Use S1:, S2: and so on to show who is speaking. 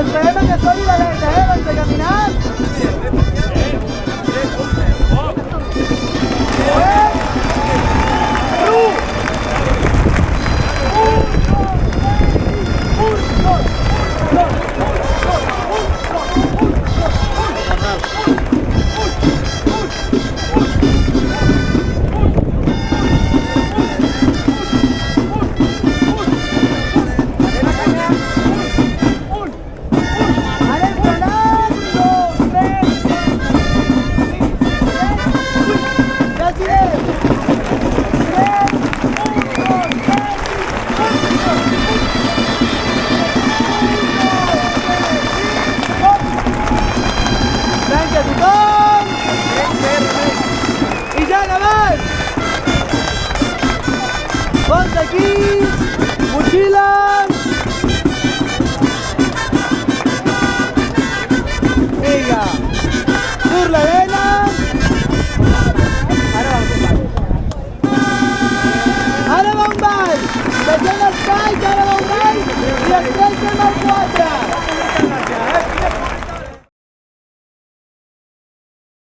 S1: esperemos que soy la lenta, antes de caminar. Y ya nada más. Ponte aquí, mochilas. Venga, sur la arena. Ara va un ball. Deixem els balls, ara va un ball. I després anem al 4.